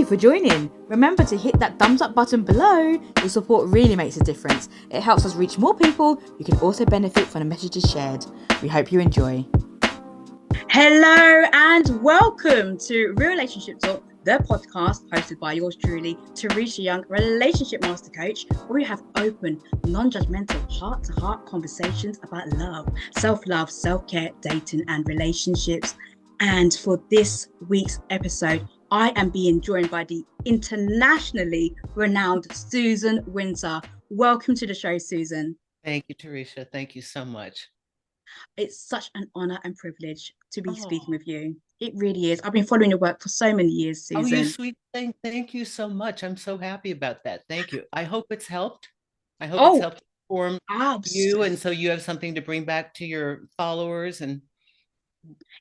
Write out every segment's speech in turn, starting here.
you for joining. Remember to hit that thumbs up button below. Your support really makes a difference. It helps us reach more people who can also benefit from the messages shared. We hope you enjoy. Hello and welcome to Real-ationship Talk, the podcast hosted by yours truly, Teresha Young, relationship master coach, where we have open, non-judgmental, heart-to-heart conversations about love, self-love, self-care, dating and relationships. And for this week's episode, I am being joined by the internationally renowned Susan Winter. Welcome to the show, Susan. Thank you, Teresha. Thank you so much. It's such an honor and privilege to be speaking with you. It really is. I've been following your work for so many years, Susan. Oh, you sweet thing. Thank you so much. I'm so happy about that. Thank you. I hope it's helped. I hope it's helped inform you, and so you have something to bring back to your followers. And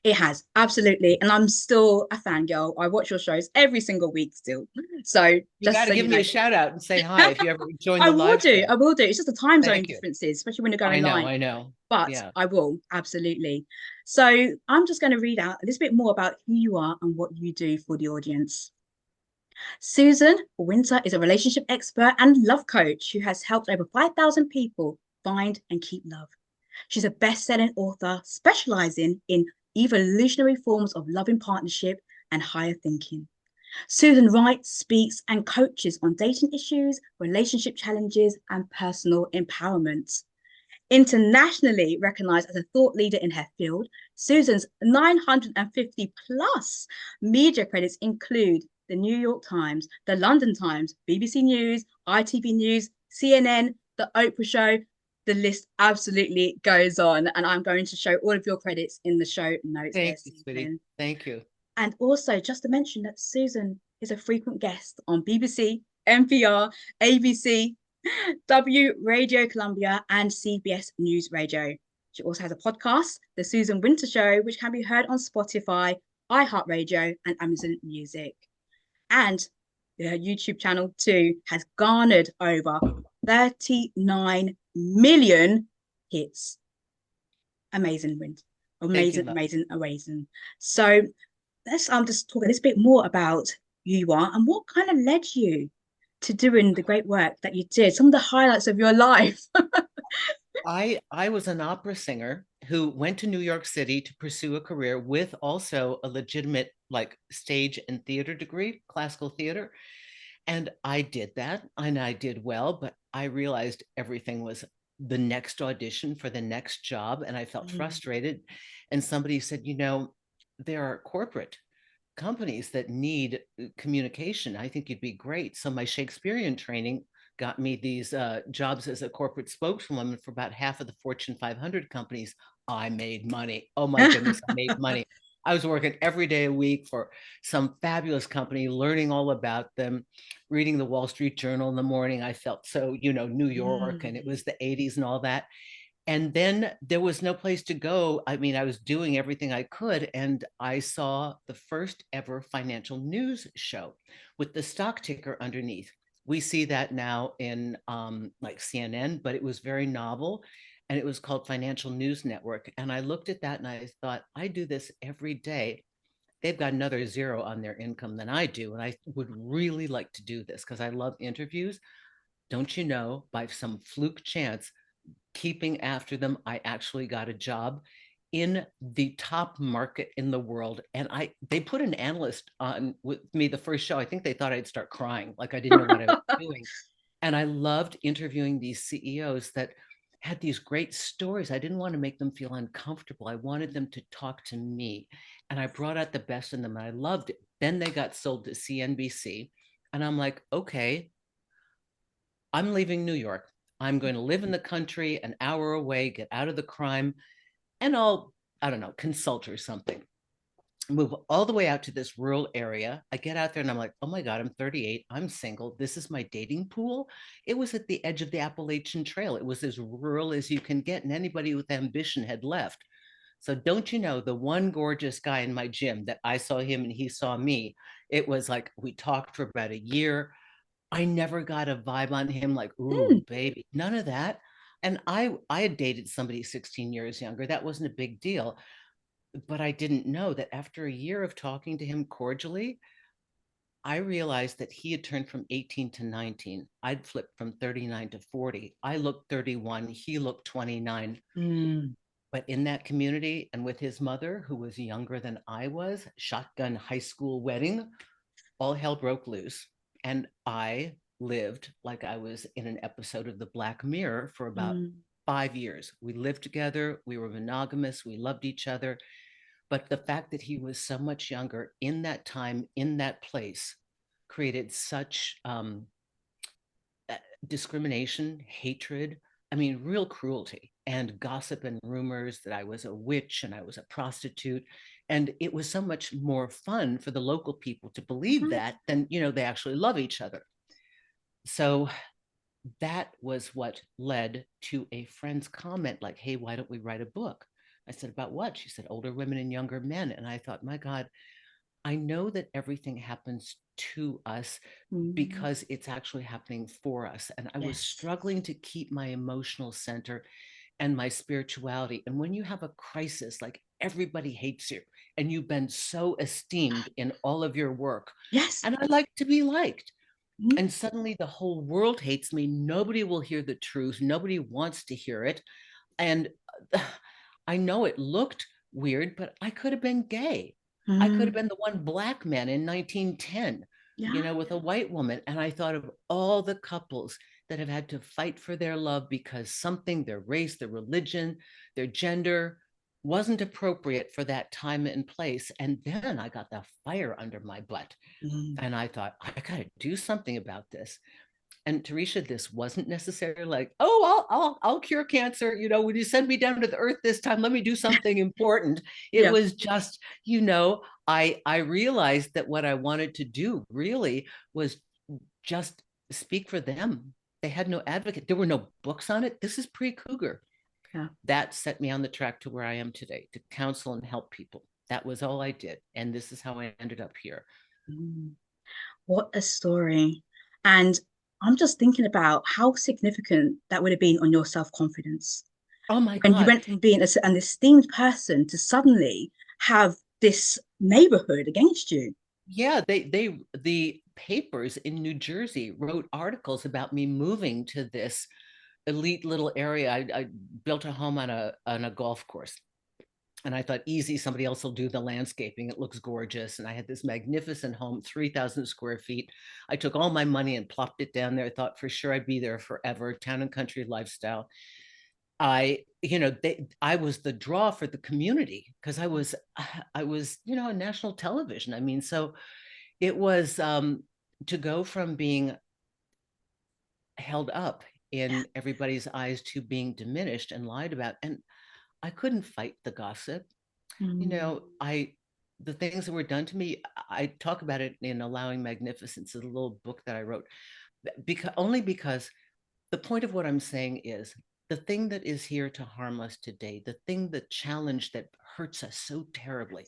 it has, absolutely. And I'm still a fangirl. I watch your shows every single week still. So you just got to give me a shout out and say hi if you ever join the live show. I will do. It's just the time zone differences, especially when you're going live. I know. But yeah. I will, absolutely. So I'm just going to read out a little bit more about who you are and what you do for the audience. Susan Winter is a relationship expert and love coach who has helped over 5,000 people find and keep love. She's a best-selling author specializing in evolutionary forms of loving partnership and higher thinking. Susan writes, speaks, and coaches on dating issues, relationship challenges, and personal empowerment. Internationally recognized as a thought leader in her field, Susan's 950 plus media credits include the New York Times, the London Times, BBC News, ITV News, CNN, the Oprah Show. The list absolutely goes on, and I'm going to show all of your credits in the show notes. Thank you, sweetie. Thank you. And also, just to mention that Susan is a frequent guest on BBC, NPR, ABC, W Radio Columbia, and CBS News Radio. She also has a podcast, The Susan Winter Show, which can be heard on Spotify, iHeartRadio, and Amazon Music. And her YouTube channel too has garnered over 39 million hits. Amazing, Wind. Amazing. So let's just talk a little bit more about who you are and what kind of led you to doing the great work that you did. Some of the highlights of your life. I was an opera singer who went to New York City to pursue a career with also a legitimate like stage and theater degree, classical theater. And I did that and I did well, but I realized everything was the next audition for the next job. And I felt frustrated. And somebody said, you know, there are corporate companies that need communication. I think you'd be great. So my Shakespearean training got me these jobs as a corporate spokeswoman for about half of the Fortune 500 companies. I made money. Oh my goodness, I made money. I was working every day a week for some fabulous company, learning all about them, reading the Wall Street Journal in the morning. I felt so, you know, New York, and it was the 80s and all that. And then there was no place to go. I mean, I was doing everything I could, and I saw the first ever financial news show with the stock ticker underneath. We see that now in like CNN, but it was very novel. And it was called Financial News Network. And I looked at that and I thought, I do this every day. They've got another zero on their income than I do. And I would really like to do this because I love interviews. Don't you know, by some fluke chance, keeping after them, I actually got a job in the top market in the world. And they put an analyst on with me the first show. I think they thought I'd start crying, like I didn't know what I was doing. And I loved interviewing these CEOs that had these great stories. I didn't want to make them feel uncomfortable. I wanted them to talk to me. And I brought out the best in them. And I loved it. Then they got sold to CNBC. And I'm like, okay, I'm leaving New York. I'm going to live in the country an hour away, get out of the crime, and I don't know, consult or something. Move all the way out to this rural area. I get out there and I'm like, oh my God, I'm 38. I'm single. This is my dating pool. It was at the edge of the Appalachian Trail. It was as rural as you can get, and anybody with ambition had left. So don't you know, the one gorgeous guy in my gym that I saw him and he saw me, it was like we talked for about a year. I never got a vibe on him like, ooh, baby, none of that. And I had dated somebody 16 years younger. That wasn't a big deal. But I didn't know that after a year of talking to him cordially, I realized that he had turned from 18 to 19. I'd flipped from 39 to 40. I looked 31. He looked 29. Mm. But in that community and with his mother, who was younger than I was, shotgun high school wedding, all hell broke loose. And I lived like I was in an episode of The Black Mirror for about Mm. 5 years. We lived together, we were monogamous, we loved each other. But the fact that he was so much younger in that time, in that place, created such discrimination, hatred, I mean, real cruelty and gossip and rumors that I was a witch and I was a prostitute. And it was so much more fun for the local people to believe Right. that than, they actually love each other. So that was what led to a friend's comment like, hey, why don't we write a book? I said, about what? She said, older women and younger men. And I thought, my God, I know that everything happens to us Mm. because it's actually happening for us. And I was Yes. struggling to keep my emotional center and my spirituality. And when you have a crisis, like everybody hates you and you've been so esteemed in all of your work, Yes. and I like to be liked. Mm. And suddenly the whole world hates me. Nobody will hear the truth. Nobody wants to hear it. And I know it looked weird, but I could have been gay. I could have Mm. been the one black man in 1910, Yeah. with a white woman. And I thought of all the couples that have had to fight for their love because something, their race, their religion, their gender wasn't appropriate for that time and place. And then I got the fire under my butt. Mm. And I thought, I got to do something about this. And Teresha, this wasn't necessarily like, oh, I'll cure cancer. When you send me down to the earth this time, let me do something important. It Yeah. was just, I realized that what I wanted to do really was just speak for them. They had no advocate. There were no books on it. This is pre-Cougar. Yeah. That set me on the track to where I am today, to counsel and help people. That was all I did. And this is how I ended up here. Mm. What a story. And I'm just thinking about how significant that would have been on your self-confidence Oh my when you God. went from being an esteemed person to suddenly have this neighborhood against you. Yeah, the papers in New Jersey wrote articles about me moving to this elite little area. I built a home on a golf course. And I thought, easy, somebody else will do the landscaping. It looks gorgeous. And I had this magnificent home, 3,000 square feet. I took all my money and plopped it down there. I thought for sure I'd be there forever, town and country lifestyle. I was the draw for the community because I was on national television. I mean, so it was to go from being held up Yeah. in everybody's eyes to being diminished and lied about. And I couldn't fight the gossip. Mm. I the things that were done to me, I talk about it in Allowing Magnificence, a little book that I wrote, because the point of what I'm saying is the thing that is here to harm us today, the challenge that hurts us so terribly,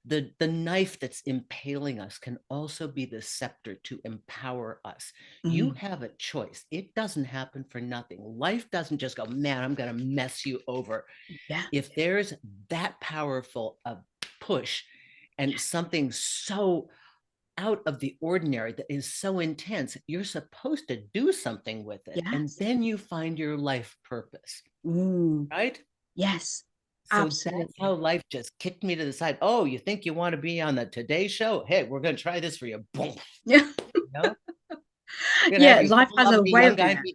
the knife that's impaling us can also be the scepter to empower us. You Mm. have a choice. It doesn't happen for nothing. Life doesn't just go, man, I'm going to mess you over. Yeah. If there's that powerful a push and something so out of the ordinary that is so intense, you're supposed to do something with it. And Yes. then you find your life purpose, Mm. right? Yes. So that's how Absolutely. life just kicked me to the side. Oh, you think you want to be on the Today Show? Hey, we're going to try this for you. Boom. Yeah. You're going to have Yeah. you Life fall in has love a with a way young of guy. doing that.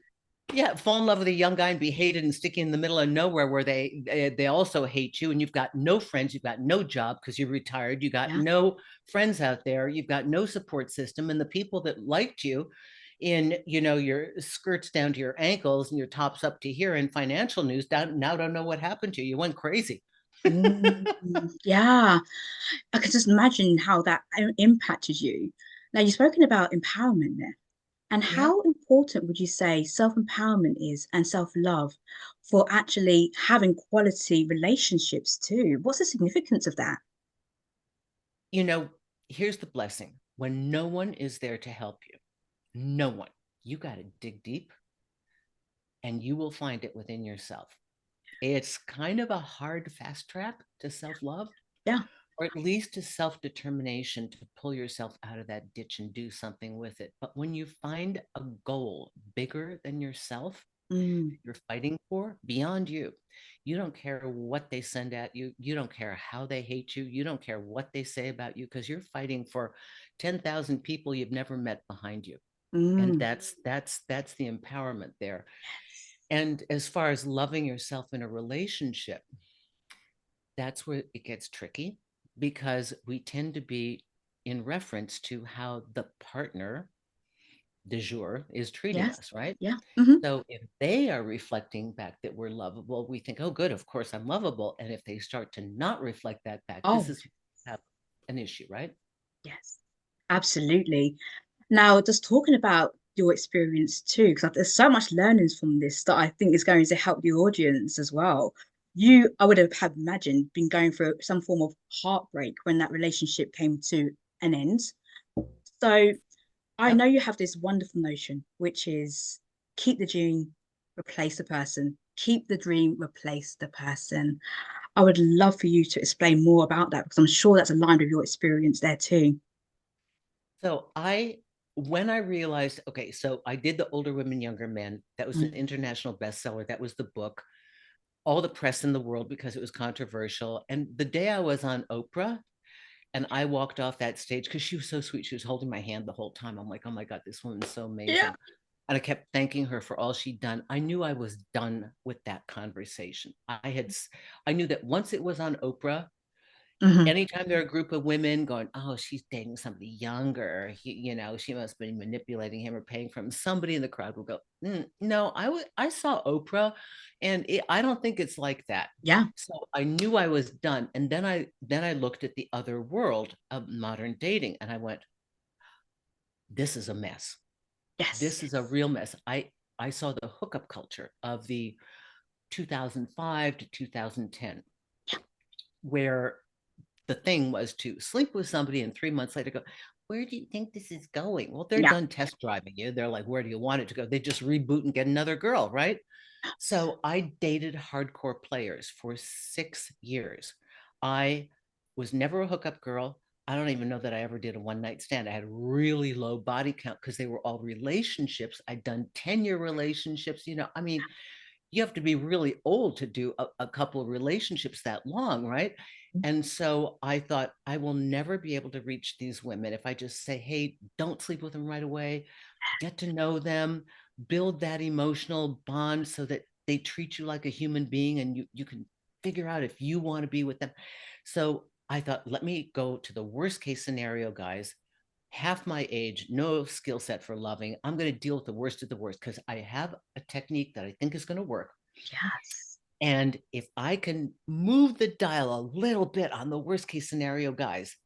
Yeah, fall in love with a young guy and be hated and sticky in the middle of nowhere where they also hate you and you've got no friends, you've got no job because you're retired, you got Yeah. no friends out there, you've got no support system, and the people that liked you in your skirts down to your ankles and your tops up to here in financial news now don't know what happened to you. You went crazy. Mm. Yeah. I could just imagine how that impacted you. Now, you've spoken about empowerment there. And Yeah. how important would you say self-empowerment is and self-love for actually having quality relationships too? What's the significance of that? you know Here's the blessing: when no one is there to help you, no one, you got to dig deep and you will find it within yourself. It's kind of a hard fast track to self love, Yeah. or at least a self-determination to pull yourself out of that ditch and do something with it. But when you find a goal bigger than yourself, Mm, you're fighting for beyond you. You don't care what they send at you. You don't care how they hate you. You don't care what they say about you because you're fighting for 10,000 people you've never met behind you. And mm. that's the empowerment there. And as far as loving yourself in a relationship, that's where it gets tricky because we tend to be in reference to how the partner de jour is treating Yes. us, right? Yeah. Hmm. So if they are reflecting back that we're lovable, we think, oh, good, of course I'm lovable. And if they start to not reflect that back, this Oh, is an issue, right? yes. Absolutely. Now, just talking about your experience too, because there's so much learnings from this that I think is going to help the audience as well. You, I would have imagined, been going through some form of heartbreak when that relationship came to an end. So I know Yep. you have this wonderful notion, which is keep the dream, replace the person. Keep the dream, replace the person. I would love for you to explain more about that because I'm sure that's aligned with your experience there too. So when I realized, okay, so I did the Older Women, Younger Men. That was an Mm. international bestseller. That was the book. All the press in the world because it was controversial. And the day I was on Oprah and I walked off that stage because she was so sweet. She was holding my hand the whole time. I'm like, oh my God, this woman's so Yeah. amazing. And I kept thanking her for all she'd done. I knew I was done with that conversation. I knew that once it was on Oprah, Hmm. anytime there are a group of women going, oh, she's dating somebody younger, she must be manipulating him or paying for him, somebody in the crowd will go, no, I saw Oprah, and I don't think it's like that. Yeah. So I knew I was done, and then I looked at the other world of modern dating, and I went, this is a mess. This Yes. is a real mess. I saw the hookup culture of the 2005 to 2010, where the thing was to sleep with somebody and 3 months later go, where do you think this is going? Well, they're Yeah. done test driving you. They're like, where do you want it to go? They just reboot and get another girl, right? So I dated hardcore players for 6 years. I was never a hookup girl. I don't even know that I ever did a one night stand. I had really low body count because they were all relationships. I'd done 10-year relationships. I mean, you have to be really old to do a couple of relationships that long, right? And so I thought, I will never be able to reach these women if I just say, hey, don't sleep with them right away, get to know them, build that emotional bond so that they treat you like a human being and you can figure out if you want to be with them. So I thought, let me go to the worst case scenario, guys. Half my age, no skill set for loving. I'm going to deal with the worst of the worst because I have a technique that I think is going to work. Yes. And if I can move the dial a little bit on the worst case scenario, guys,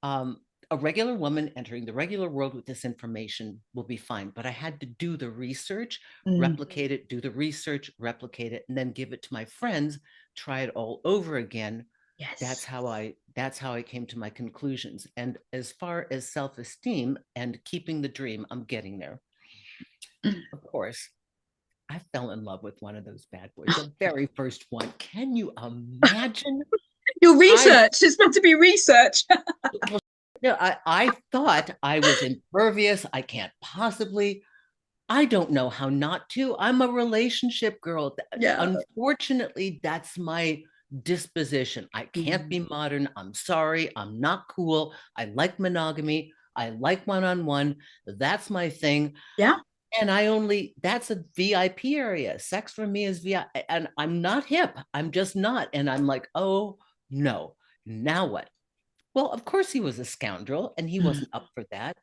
a regular woman entering the regular world with this information will be fine. But I had to do the research, Mm. replicate it, do the research, replicate it, and then give it to my friends, try it all over again. That's Yes. how I came to my conclusions. And as far as self-esteem and keeping the dream, I'm getting there. Mm. Of course, I fell in love with one of those bad boys, the very first one. Can you imagine? Your I research is meant to be research. well, I thought I was impervious. I can't possibly. I don't know how not to. I'm a relationship girl. Yeah. Unfortunately, that's my disposition. I can't Mm. be modern. I'm sorry. I'm not cool. I like monogamy. I like one-on-one. That's my thing. Yeah. And that's a VIP area. Sex for me is VIP. And I'm not hip. I'm just not. And I'm like, oh no. Now what? Well, of course he was a scoundrel and he Mm. wasn't up for that.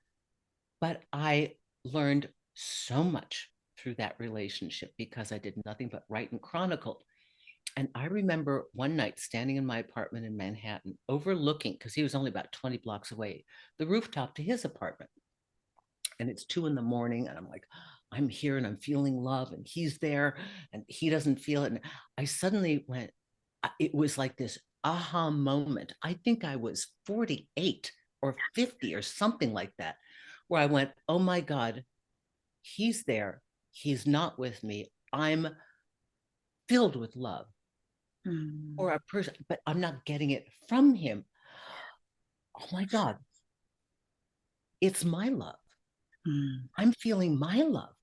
But I learned so much through that relationship because I did nothing but write and chronicle. And I remember one night standing in my apartment in Manhattan, overlooking, because he was only about 20 blocks away, the rooftop to his apartment. And it's 2 in the morning. And I'm like, I'm here and I'm feeling love. And he's there and he doesn't feel it. And I suddenly went, it was like this aha moment. I think I was 48 or 50 or something like that, where I went, oh my God, he's there. He's not with me. I'm filled with love Mm. or a person, but I'm not getting it from him. oh my God, it's my love. Mm. I'm feeling my love.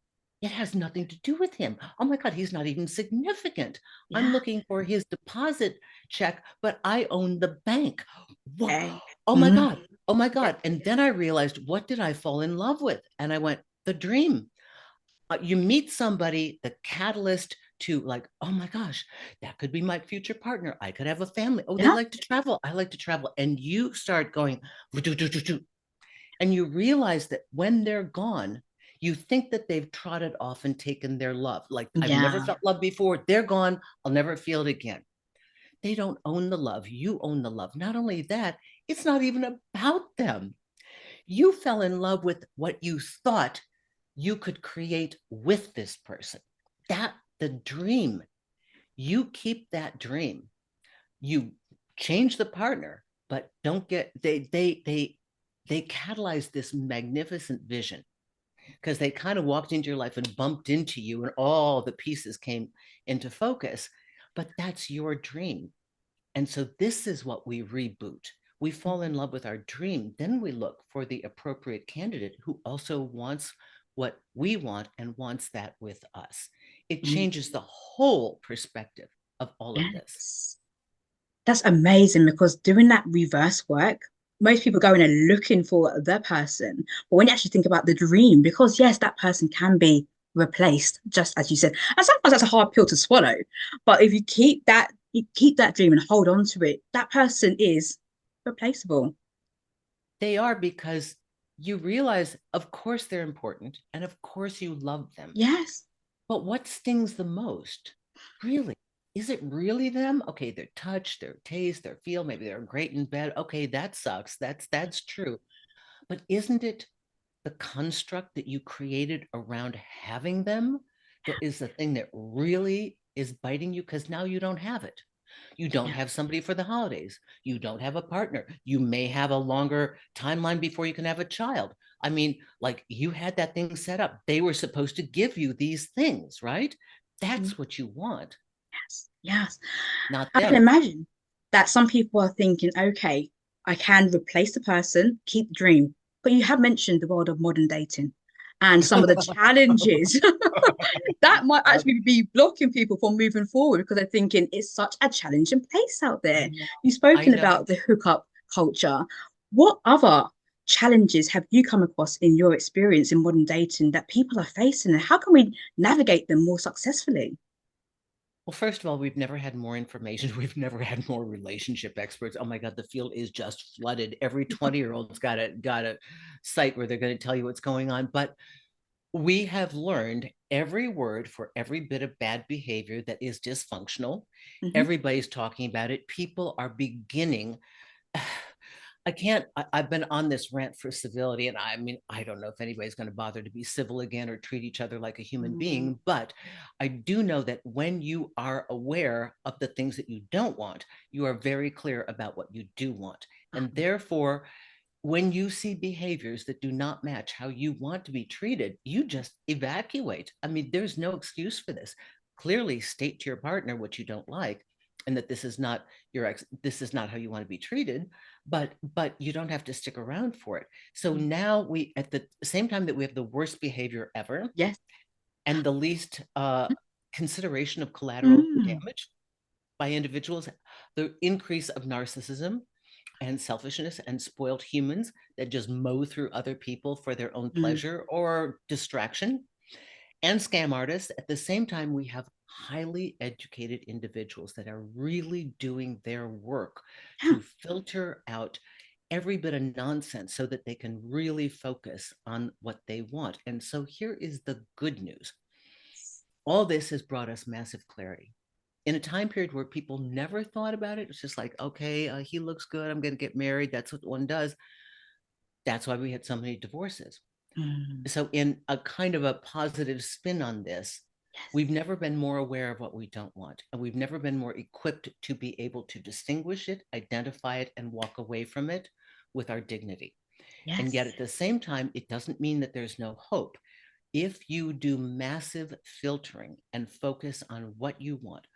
It has nothing to do with him. Oh my God, he's not even significant. I'm Yeah. looking for his deposit check, but I own the bank. Whoa. Okay. Oh my Mm. God. Oh my Yeah. God. And then I realized, what did I fall in love with? And I went, the dream. You meet somebody, the catalyst to like, oh my gosh, that could be my future partner. I could have a family. Oh, they Yeah. like to travel. I like to travel. And you start going, and you realize that when they're gone, you think that they've trotted off and taken their love. Like, I've never Yeah. felt love before. They're gone. I'll never feel it again. They don't own the love. You own the love. Not only that, it's not even about them. You fell in love with what you thought you could create with this person. That the dream, you keep that dream. You change the partner, but don't get they catalyze this magnificent vision because they kind of walked into your life and bumped into you and all the pieces came into focus. But that's your dream. And so this is what we reboot. We fall in love with our dream. Then we look for the appropriate candidate who also wants what we want and wants that with us. It Mm. changes the whole perspective of all of this. Yes. That's amazing because doing that reverse work, most people go in and looking for the person. But when you actually think about the dream, because yes, that person can be replaced, just as you said. And sometimes that's a hard pill to swallow. But if you keep that dream and hold on to it, that person is replaceable. They are because you realize, of course, they're important and of course you love them. Yes. But what stings the most? Really? Is it really them? Okay, their touch, their taste, their feel, maybe they're great in bed. Okay, that sucks. That's true. But isn't it the construct that you created around having them that is the thing that really is biting you? Because now you don't have it. You don't Yeah. have somebody for the holidays. You don't have a partner. You may have a longer timeline before you can have a child. I mean, like you had that thing set up. They were supposed to give you these things, right? Mhm. That's what you want, Yes. Yes. not I can them. imagine that some people are thinking, okay, I can replace the person, keep the dream. But you have mentioned the world of modern dating and some of the challenges that might actually be blocking people from moving forward because they're thinking it's such a challenging place out I there. know. You've I spoken know. about the hookup culture. What other challenges have you come across in your experience in modern dating that people are facing, and how can we navigate them more successfully? Well, first of all, we've never had more information. We've never had more relationship experts. Oh my God, the field is just flooded. Every 20-year-old's got a site where they're going to tell you what's going on. But we have learned every word for every bit of bad behavior that is dysfunctional. Mhm. Everybody's talking about it. People are beginning. I can't, I've been on this rant for civility, and I mean, I don't know if anybody's going to bother to be civil again or treat each other like a human Mm. being, but I do know that when you are aware of the things that you don't want, you are very clear about what you do want. And therefore, when you see behaviors that do not match how you want to be treated, you just evacuate. I mean, there's no excuse for this. Clearly state to your partner what you don't like and that this is not this is not how you want to be treated, but you don't have to stick around for it. So Mm. now we at the same time that we have the worst behavior ever Yes. and the least consideration of collateral Mm. damage by individuals, the increase of narcissism and selfishness and spoiled humans that just mow through other people for their own Mm. pleasure or distraction, and scam artists. At the same time, we have highly educated individuals that are really doing their work Yeah. to filter out every bit of nonsense so that they can really focus on what they want. And so here is the good news. All this has brought us massive clarity in a time period where people never thought about it. It's just like, okay, he looks good. I'm going to get married. That's what one does. That's why we had so many divorces. Mm. So, in a kind of a positive spin on this, Yes. we've never been more aware of what we don't want. And we've never been more equipped to be able to distinguish it, identify it, and walk away from it with our dignity. And yet, Yes. at the same time, it doesn't mean that there's no hope. If you do massive filtering and focus on what you want,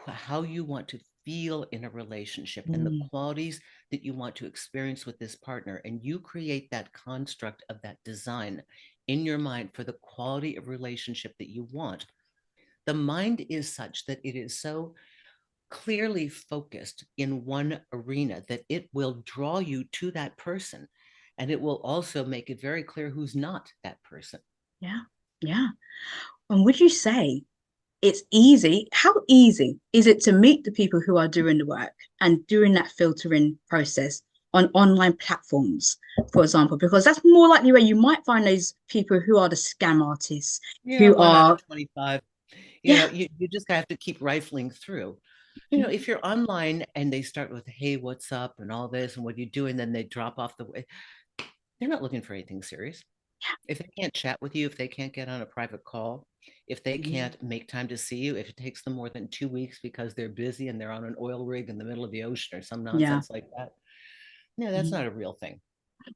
how you want to feel in a relationship and the Mm, qualities that you want to experience with this partner. And you create that construct of that design in your mind for the quality of relationship that you want. The mind is such that it is so clearly focused in one arena that it will draw you to that person. And it will also make it very clear who's not that person. yeah, yeah. And would you say it's easy? How easy is it to meet the people who are doing the work and doing that filtering process on online platforms, for example? Because that's more likely where you might find those people who are the scam artists, Yeah, who one out of are, 25. yeah, You just have to keep rifling through. If you're online and they start with, hey, what's up, and all this, and what you do, and then they drop off the way, they're not looking for anything serious. If they can't chat with you, if they can't get on a private call, if they mm, can't make time to see you, if it takes them more than 2 weeks because they're busy and they're on an oil rig in the middle of the ocean or some yeah. nonsense like that, no, that's Mm. not a real thing.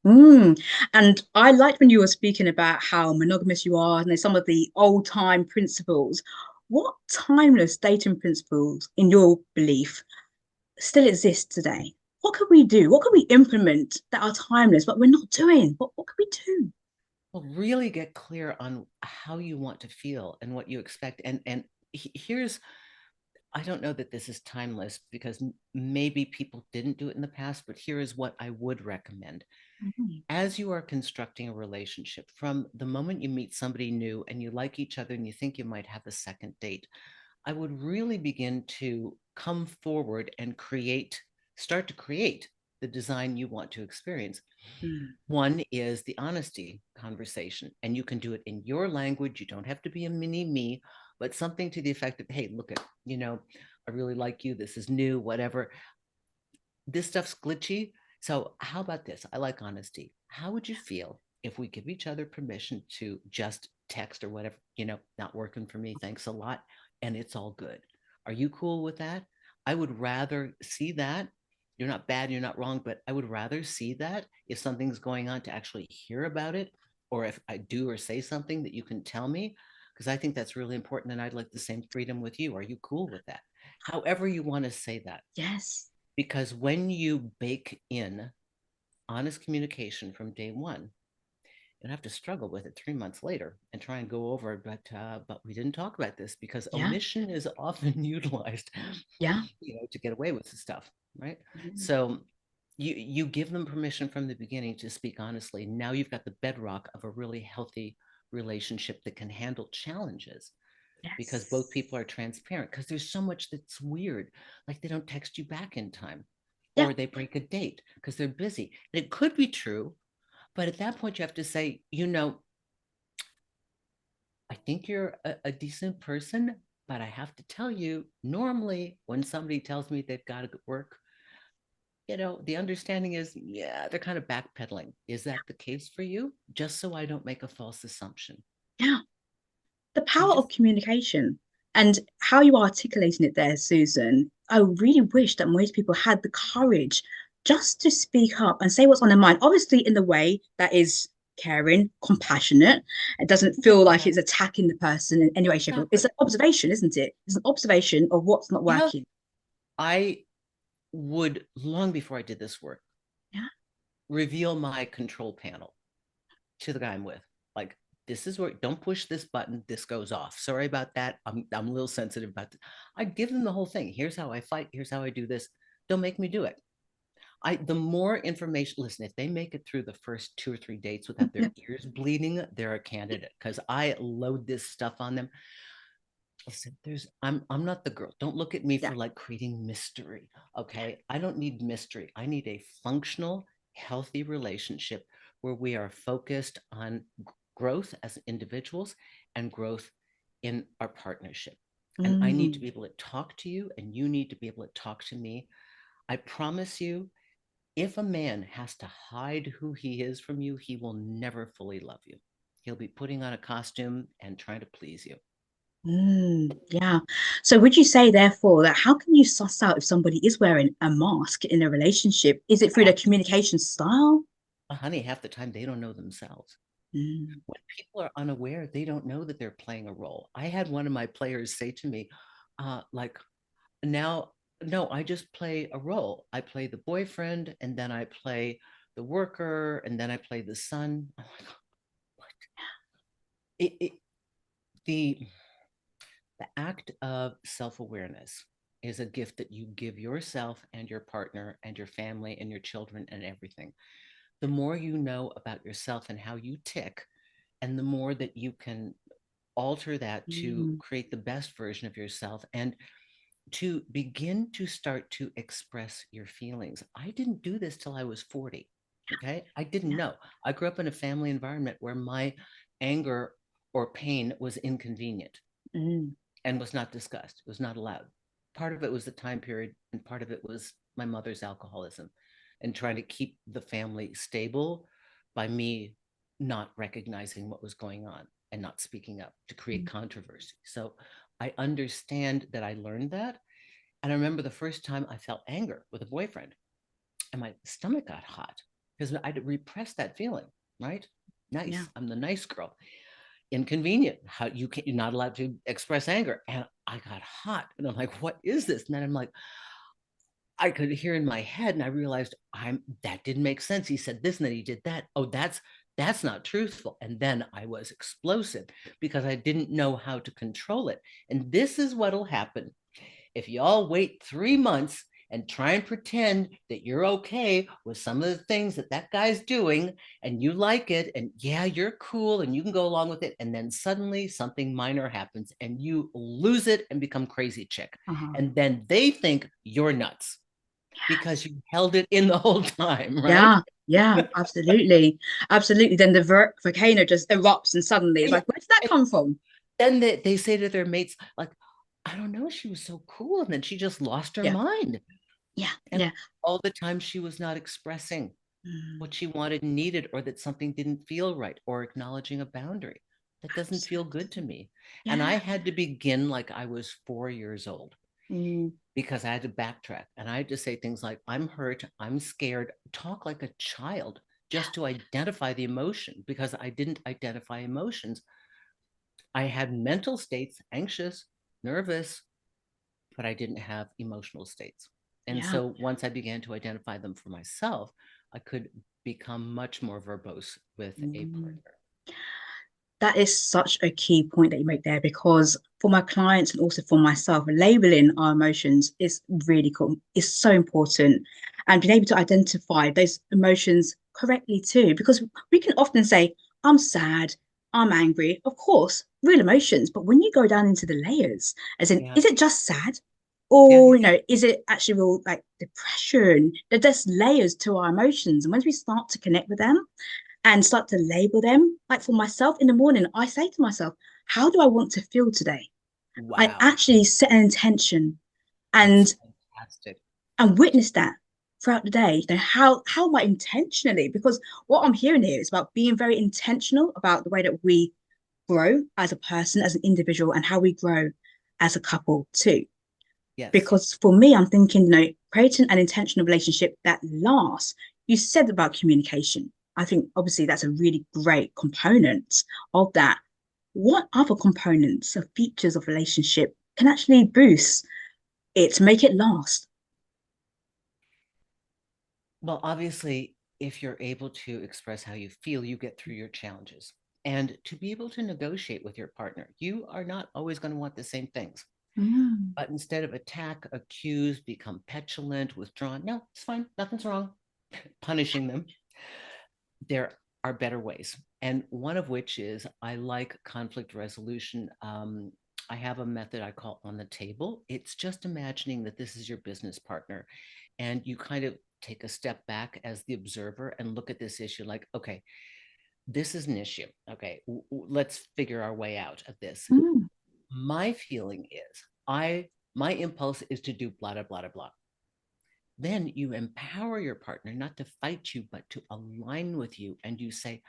Mm. And I liked when you were speaking about how monogamous you are and there's some of the old time principles. What timeless dating principles, in your belief, still exist today? What could we do? What could we implement that are timeless, but we're not doing? What could we do? Well, really get clear on how you want to feel and what you expect. And here's, I don't know that this is timeless because maybe people didn't do it in the past, but here is what I would recommend. Mhm. As you are constructing a relationship, from the moment you meet somebody new and you like each other and you think you might have a second date, I would really begin to come forward and start to create the design you want to experience. Mm. One is the honesty conversation, and you can do it in your language. You don't have to be a mini me, but something to the effect of, hey, look at, I really like you. This is new, whatever. This stuff's glitchy. So, how about this? I like honesty. How would you feel if we give each other permission to just text or whatever, not working for me. Thanks a lot. And it's all good. Are you cool with that? I would rather see that. You're not bad, you're not wrong, but I would rather see that if something's going on to actually hear about it, or if I do or say something that you can tell me, because I think that's really important. And I'd like the same freedom with you. Are you cool with that? However, you want to say that. Yes. Because when you bake in honest communication from day one, you don't have to struggle with it 3 months later and try and go over. But we didn't talk about this because Yeah. omission is often utilized, Yeah. to get away with the stuff, right? Mm. So you give them permission from the beginning to speak honestly. Now you've got the bedrock of a really healthy relationship that can handle challenges because both Yes. people are transparent, because there's so much that's weird, like they don't text you back in time, Yeah. or they break a date because they're busy. And it could be true, but at that point you have to say, I think you're a decent person, but I have to tell you, normally when somebody tells me they've got to work, the understanding is, yeah, they're kind of backpedaling. Is that the case for you? Just so I don't make a false assumption. Yeah. The You power of just communication and how you are articulating it there, Susan. I really wish that most people had the courage just to speak up and say what's on their mind, obviously, in the way that is caring, compassionate. It doesn't feel like yeah, it's attacking the person in any way, shape, or it's exactly. an observation, isn't it? It's an observation of what's not Yeah, working. I would, long before I did this work, Yeah. reveal my control panel to the guy I'm with. Like, this is where, don't push this button, this goes off. Sorry about that. I'm a little sensitive about this. I give them the whole thing. Here's how I fight. Here's how I do this. Don't make me do it. The more information, listen, if they make it through the first 2 or 3 dates without their ears bleeding, they're a candidate, because I load this stuff on them. Listen, I'm not the girl. Don't look at me Yeah. for like creating mystery. Okay. I don't need mystery. I need a functional, healthy relationship where we are focused on growth as individuals and growth in our partnership. And I need to Mm. be able to talk to you, and you need to be able to talk to me. I promise you, if a man has to hide who he is from you, he will never fully love you. He'll be putting on a costume and trying to please you. Mm, yeah. So would you say, therefore, that how can you suss out if somebody is wearing a mask in a relationship? Is it through the communication style? Honey, half the time they don't know themselves. Mm, When people are unaware, they don't know that they're playing a role. I had one of my players say to me, like, now no, I just play a role. I play the boyfriend, and then I play the worker, and then I play the son. I'm like, what? It, the the act of self-awareness is a gift that you give yourself and your partner and your family and your children and everything. The more you know about yourself and how you tick, and the more that you can alter that to Mm, create the best version of yourself and to begin to start to express your feelings. I didn't do this till I was 40. Okay. I didn't yeah. know. I grew up in a family environment where my anger or pain was inconvenient Mm, and was not discussed. It was not allowed. Part of it was the time period, and part of it was my mother's alcoholism and trying to keep the family stable by me not recognizing what was going on and not speaking up to create mm, controversy. So I understand that I learned that. And I remember the first time I felt anger with a boyfriend and my stomach got hot because I'd repressed that feeling, right? yeah. Nice. I'm the nice girl. Inconvenient. How you're not allowed to express anger. And I got hot. And I'm like, what is this? And then I'm like, I could hear in my head, and I realized that didn't make sense. He said this and then he did that. Oh, that's not truthful. And then I was explosive because I didn't know how to control it. And this is what'll happen if you all wait 3 months and try and pretend that you're okay with some of the things that that guy's doing and you like it and yeah, you're cool and you can go along with it. And then suddenly something minor happens and you lose it and become crazy chick. Uh-huh. And then they think you're nuts because you held it in the whole time, right? Yeah, yeah, absolutely. Absolutely. Then the volcano just erupts and suddenly it's Yeah. like, where did that And come from? then they say to their mates, like, I don't know, she was so cool. And then she just lost her Yeah, mind. yeah, And yeah. all the time she was not expressing what Mm, she wanted and needed, or that something didn't feel right, or acknowledging a boundary. That doesn't feel good to absolutely. me. And I Yeah. had to begin like I was 4 years old Mm, because I had to backtrack and I had to say things like, I'm hurt, I'm scared, talk like a child just to identify the emotion because I didn't identify emotions. I had mental states, anxious, nervous, but I didn't have emotional states. And yeah. so once I began to identify them for myself, I could become much more verbose with a Mm. partner. That is such a key point that you make there because for my clients and also for myself, labeling our emotions is really cool. It's so important. And being able to identify those emotions correctly too, because we can often say, I'm sad, I'm angry, of course, real emotions. But when you go down into the layers, as in, Yeah. is it just sad? Yeah. Or, is it actually real like depression? There's layers to our emotions. And once we start to connect with them, and start to label them. Like for myself in the morning, I say to myself, how do I want to feel today? I Wow. actually set an intention That's and fantastic. witness that throughout the day. How am I intentionally? Because what I'm hearing here is about being very intentional about the way that we grow as a person, as an individual, and how we grow as a couple too. Yes. Because for me, I'm thinking, creating an intentional relationship that lasts. You said about communication. I think obviously that's a really great component of that. What other components or features of relationship can actually boost it to make it last? Well, obviously, if you're able to express how you feel, you get through your challenges. And to be able to negotiate with your partner, you are not always going to want the same things. Mm, But instead of attack, accuse, become petulant, withdrawn, no, it's fine, nothing's wrong, punishing them, there are better ways. And one of which is I like conflict resolution. I have a method I call on the table. It's just imagining that this is your business partner and you kind of take a step back as the observer and look at this issue like, okay, this is an issue. Okay, let's figure our way out of this. mm, My feeling is my impulse is to do blah blah blah blah. Then you empower your partner not to fight you, but to align with you. And you say,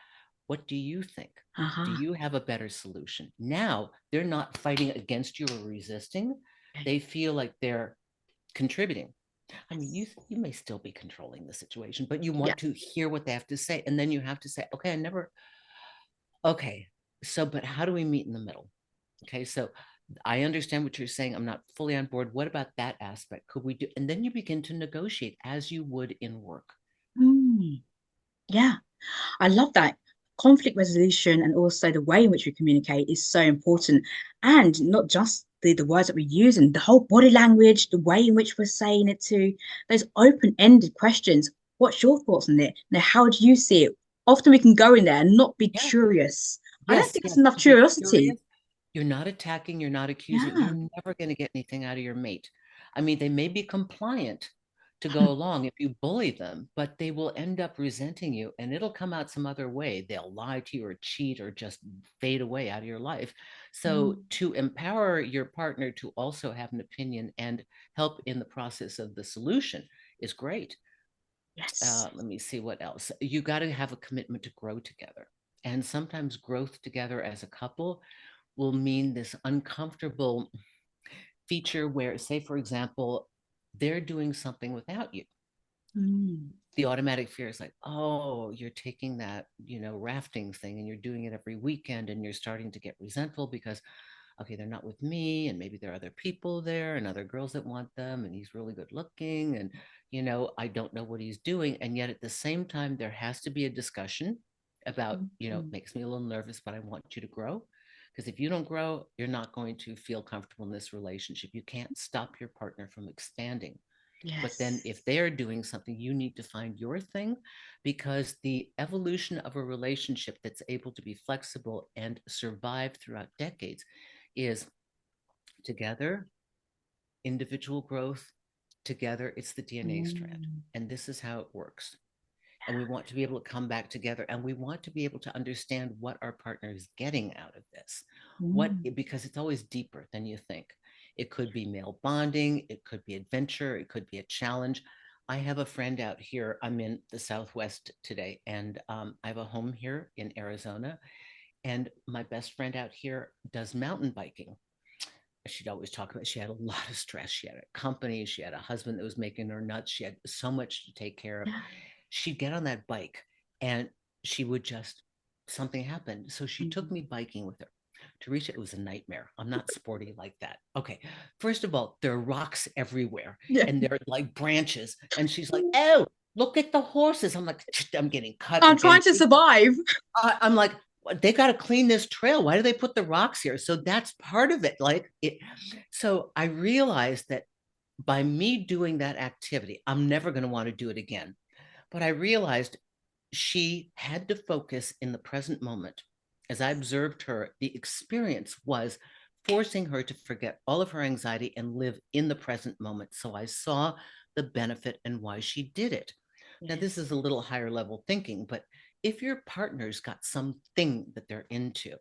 what do you think? Do uh-huh. you have a better solution? Now they're not fighting against you or resisting. They feel like they're contributing. I mean, you may still be controlling the situation, but you Yeah. want to hear what they have to say. And then you have to say, okay, I never, okay, so, but how do we meet in the middle? Okay, so I understand what you're saying. I'm not fully on board. What about that aspect? Could we do? And then you begin to negotiate as you would in work. Mm, yeah, I love that. Conflict resolution and also the way in which we communicate is so important. And not just the words that we use and the whole body language, the way in which we're saying it to those open-ended questions. What's your thoughts on it? Now, how do you see it? Often we can go in there and not be Yeah. curious. I don't Yes, think it's yes. enough To be curiosity. curious. You're not attacking, you're not accusing, Yeah. you're never going to get anything out of your mate. I mean, they may be compliant to go along if you bully them, but they will end up resenting you and it'll come out some other way. They'll lie to you or cheat or just fade away out of your life. Mm, So, to empower your partner to also have an opinion and help in the process of the solution is great. yes. Let me see what else. You got to have a commitment to grow together. And sometimes growth together as a couple will mean this uncomfortable feature where, say, for example, they're doing something without you. Mm, The automatic fear is like, oh, you're taking that, rafting thing and you're doing it every weekend and you're starting to get resentful because, okay, they're not with me and maybe there are other people there and other girls that want them and he's really good looking and, I don't know what he's doing. And yet at the same time, there has to be a discussion about, it mm, makes me a little nervous, but I want you to grow. Because if you don't grow, you're not going to feel comfortable in this relationship. You can't stop your partner from expanding. But then yes. if they're doing something, you need to find your thing because the evolution of a relationship that's able to be flexible and survive throughout decades is together, individual growth, together, it's the DNA strand. Mm, And this is how it works. And we want to be able to come back together and we want to be able to understand what our partner is getting out of this. What, mm, because it's always deeper than you think. It could be male bonding, it could be adventure, it could be a challenge. I have a friend out here. I'm in the Southwest today, and I have a home here in Arizona. And my best friend out here does mountain biking. She'd always talk about she had a lot of stress. She had a company, she had a husband that was making her nuts. She had so much to take care of. yeah. She'd get on that bike and she would just something happened. So she took Mm, me biking with her. Teresha, it was a nightmare. I'm not sporty like that. Okay. First of all, there are rocks everywhere yeah. and they're like branches. And she's like, oh, look at the horses. I'm like, I'm getting cut. I'm I'm trying getting, to survive. I'm like, they got to clean this trail. Why do they put the rocks here? So that's part of it. Like it. So I realized that by me doing that activity, I'm never going to want to do it again. But I realized she had to focus in the present moment. As I observed her, the experience was forcing her to forget all of her anxiety and live in the present moment. So I saw the benefit and why she did it. Now, this is Yes. a little higher level thinking, but if your partner's got something that they're into,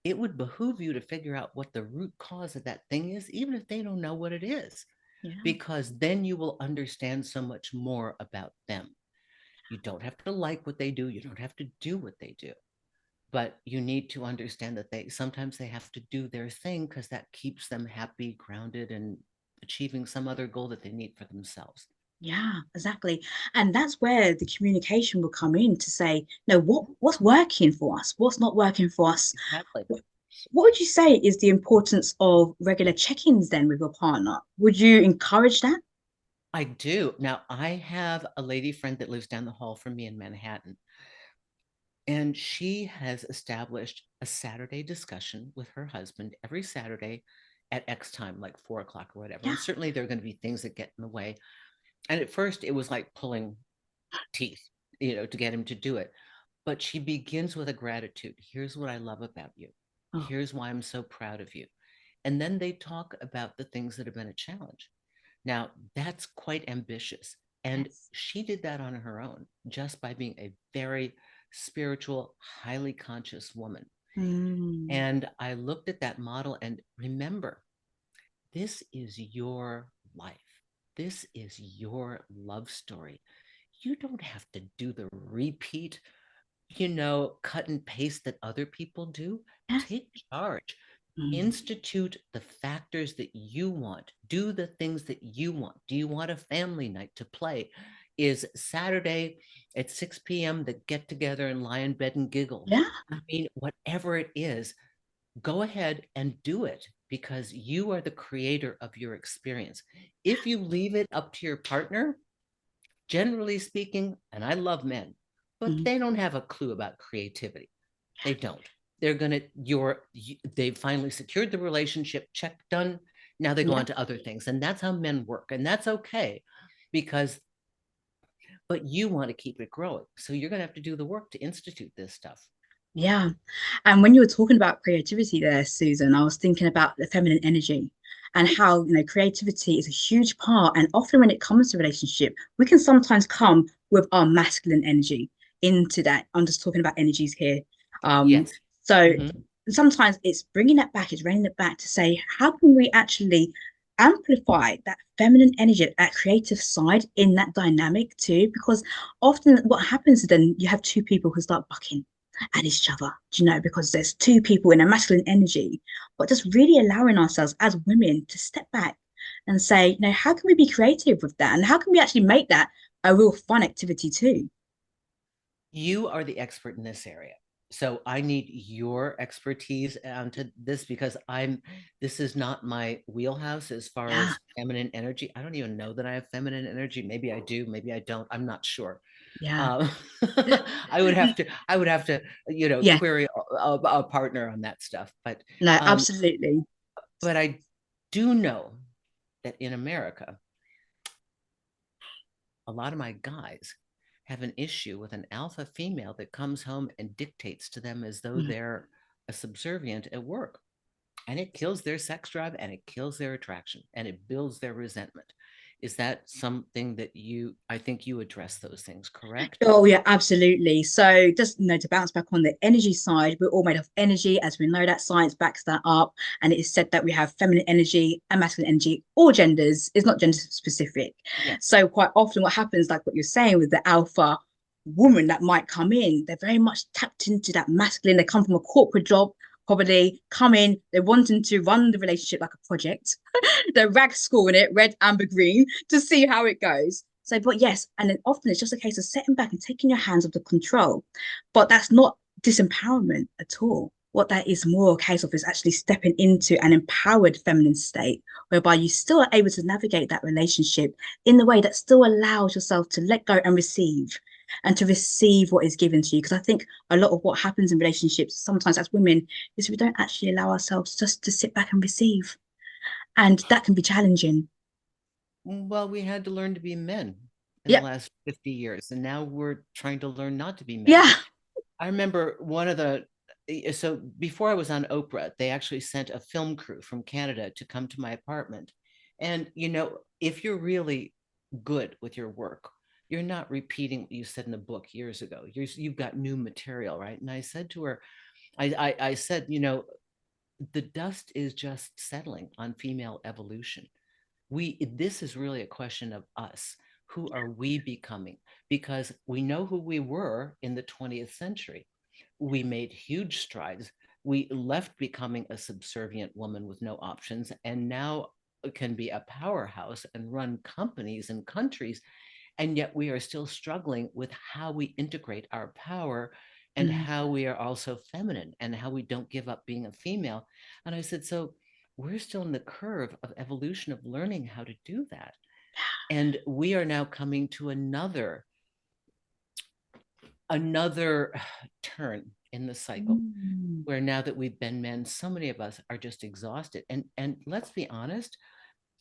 it would behoove you to figure out what the root cause of that thing is, even if they don't know what it is, Yeah. because then you will understand so much more about them. You don't have to like what they do, you don't have to do what they do, but you need to understand that they sometimes they have to do their thing because that keeps them happy, grounded, and achieving some other goal that they need for themselves. Yeah, exactly. And that's where the communication will come in to say, no, what's working for us? What's not working for us? Exactly. What would you say is the importance of regular check-ins then with your partner? Would you encourage that? I do. Now, I have a lady friend that lives down the hall from me in Manhattan, and she has established a Saturday discussion with her husband every Saturday at X time, like 4 o'clock or whatever. Yeah. And certainly there are going to be things that get in the way. And at first it was like pulling teeth, to get him to do it. But she begins with a gratitude. Here's what I love about you. Oh, Here's why I'm so proud of you. And then they talk about the things that have been a challenge. Now, that's quite ambitious. And yes. she did that on her own just by being a very spiritual, highly conscious woman. Mm, And I looked at that model and remember, this is your life. This is your love story. You don't have to do the repeat, cut and paste that other people do. yes. Take charge. Mm, Institute the factors that you want. Do the things that you want. Do you want a family night to play? Is Saturday at 6 p.m. the get together and lie in bed and giggle? yeah. I mean, whatever it is, go ahead and do it because you are the creator of your experience. If you leave it up to your partner, generally speaking, and I love men, but Mhm. they don't have a clue about creativity. They don't. They're gonna they've finally secured the relationship, check done. Now they go Yeah. on to other things. And that's how men work. And that's okay because but you want to keep it growing. So you're gonna have to do the work to institute this stuff. Yeah. And when you were talking about creativity there, Susan, I was thinking about the feminine energy and how, creativity is a huge part. And often when it comes to relationship, we can sometimes come with our masculine energy into that. I'm just talking about energies here. Um, Yes. so Mhm. sometimes it's bringing that back, it's bringing it back to say, how can we actually amplify that feminine energy, that creative side in that dynamic too? Because often what happens then you have two people who start bucking at each other, because there's two people in a masculine energy, but just really allowing ourselves as women to step back and say, how can we be creative with that? And how can we actually make that a real fun activity too? You are the expert in this area. So I need your expertise onto this because this is not my wheelhouse as far Yeah, as feminine energy. I don't even know that I have feminine energy. Maybe I do, maybe I don't. I'm not sure. yeah, Um, I would have to, yeah, query a partner on that stuff. no, Um, absolutely. but I do know that in America, a lot of my guys have an issue with an alpha female that comes home and dictates to them as though Mm. they're a subservient at work. And it kills their sex drive and it kills their attraction and it builds their resentment. Is that something that I think you address those things, correct? Oh yeah, absolutely. So just to bounce back on the energy side, we're all made of energy, as we know that science backs that up. And it is said that we have feminine energy and masculine energy, all genders, it's not gender specific. Yes. So quite often what happens, like what you're saying with the alpha woman that might come in, they're very much tapped into that masculine. They come from a corporate job, probably come in, they're wanting to run the relationship like a project. They're rag schooling it, red, amber, green, to see how it goes. So, but yes, and then often it's just a case of setting back and taking your hands off the control. But that's not disempowerment at all. What that is more a case of is actually stepping into an empowered feminine state, whereby you still are able to navigate that relationship in the way that still allows yourself to let go and receive, and to receive what is given to you. Because I think a lot of what happens in relationships sometimes as women is we don't actually allow ourselves just to sit back and receive. And that can be challenging. Well, we had to learn to be men in the Yeah. last 50 years, and now we're trying to learn not to be men. Yeah. I remember so before I was on Oprah, they actually sent a film crew from Canada to come to my apartment. And, if you're really good with your work, you're not repeating what you said in a book years ago. You've got new material, right? And I said to her, I said, the dust is just settling on female evolution. This is really a question of us. Who are we becoming? Because we know who we were in the 20th century. We made huge strides. We left becoming a subservient woman with no options and now can be a powerhouse and run companies and countries. And yet we are still struggling with how we integrate our power and Mm. how we are also feminine and how we don't give up being a female. And I said, so we're still in the curve of evolution of learning how to do that. And we are now coming to another turn in the cycle Mm. where now that we've been men, so many of us are just exhausted. And let's be honest,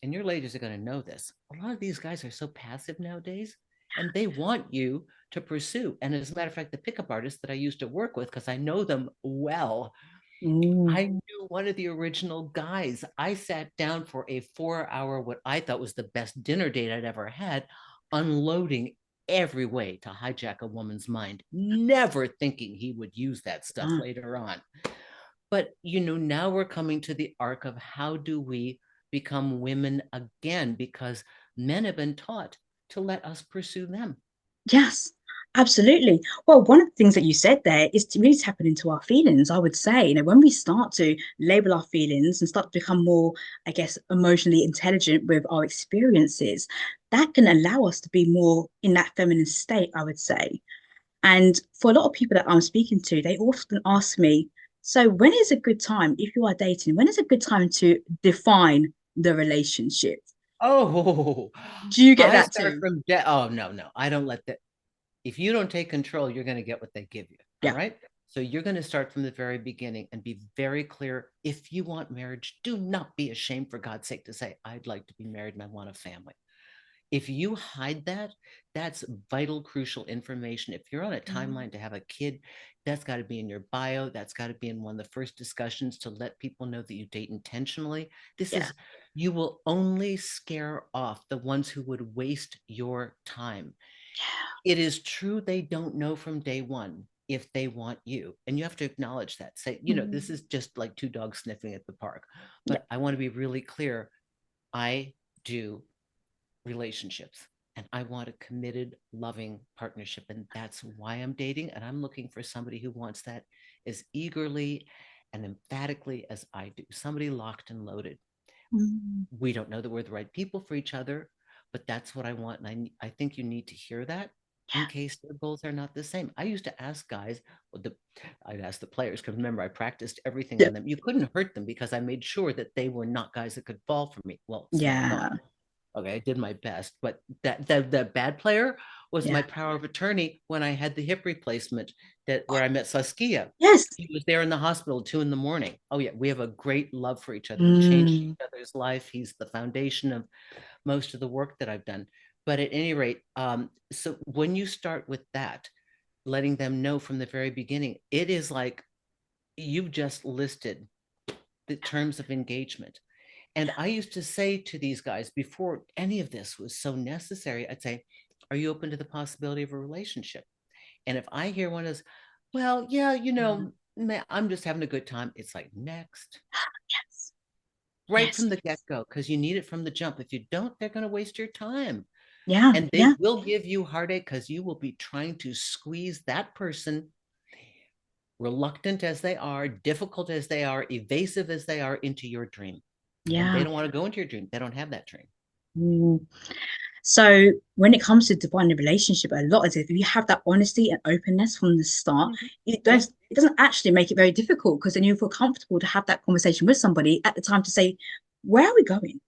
and your ladies are going to know this. A lot of these guys are so passive nowadays, and they want you to pursue. And as a matter of fact, the pickup artists that I used to work with, because I know them well, Mm. I knew one of the original guys. I sat down for a 4 hour, what I thought was the best dinner date I'd ever had, unloading every way to hijack a woman's mind, never thinking he would use that stuff Ah. later on. But, now we're coming to the arc of how do we become women again? Because men have been taught to let us pursue them. Yes, absolutely. Well, one of the things that you said there is to really tap into our feelings. I would say, when we start to label our feelings and start to become more, I guess, emotionally intelligent with our experiences, that can allow us to be more in that feminine state, I would say. And for a lot of people that I'm speaking to, they often ask me, So when is a good time, if you are dating, when is a good time to define the relationship? Oh, Do you get I that start too? from oh no, no. I don't let that. If you don't take control, you're going to get what they give you. All Yeah. right. So you're going to start from the very beginning and be very clear. If you want marriage, do not be ashamed, for God's sake, to say, I'd like to be married and I want a family. If you hide that, that's vital, crucial information. If you're on a Mm, timeline to have a kid, that's got to be in your bio. That's got to be in one of the first discussions to let people know that you date intentionally. This yeah. is, you will only scare off the ones who would waste your time. It is true they don't know from day one if they want you. And you have to acknowledge that. Say, this Mm, is just like two dogs sniffing at the park. yeah. But I want to be really clear. I do relationships and I want a committed, loving partnership. And that's why I'm dating. And I'm looking for somebody who wants that as eagerly and emphatically as I do. Somebody locked and loaded. Mm, We don't know that we're the right people for each other, but that's what I want. And I think you need to hear that in case their goals are not the same. I used to ask guys, well, I'd ask the players, because remember, I practiced everything yeah. on them. You couldn't hurt them because I made sure that they were not guys that could fall for me. Well, slam Yeah. dunk. Okay, I did my best, but that bad player was my Yeah. power of attorney when I had the hip replacement that where I met Saskia. Yes. He was there in the hospital 2 a.m. Oh yeah, we have a great love for each other. We changed Mm, each other's life. He's the foundation of most of the work that I've done. But at any rate, so when you start with that, letting them know from the very beginning, it is like you've just listed the terms of engagement. And I used to say to these guys before any of this was so necessary, I'd say, are you open to the possibility of a relationship? And if I hear one is, well, yeah, mm, I'm just having a good time, it's like, next, yes. right Yes. from the get go, because you need it from the jump. If you don't, they're going to waste your time. Yeah. And they Yeah. will give you heartache because you will be trying to squeeze that person, reluctant as they are, difficult as they are, evasive as they are, into your dream. And they Yeah. don't want to go into your dream. They don't have that dream. Mm. So when it comes to defining a relationship, a lot is if you have that honesty and openness from the start, Mhm. it Yeah. does it doesn't actually make it very difficult because then you feel comfortable to have that conversation with somebody at the time to say, where are we going?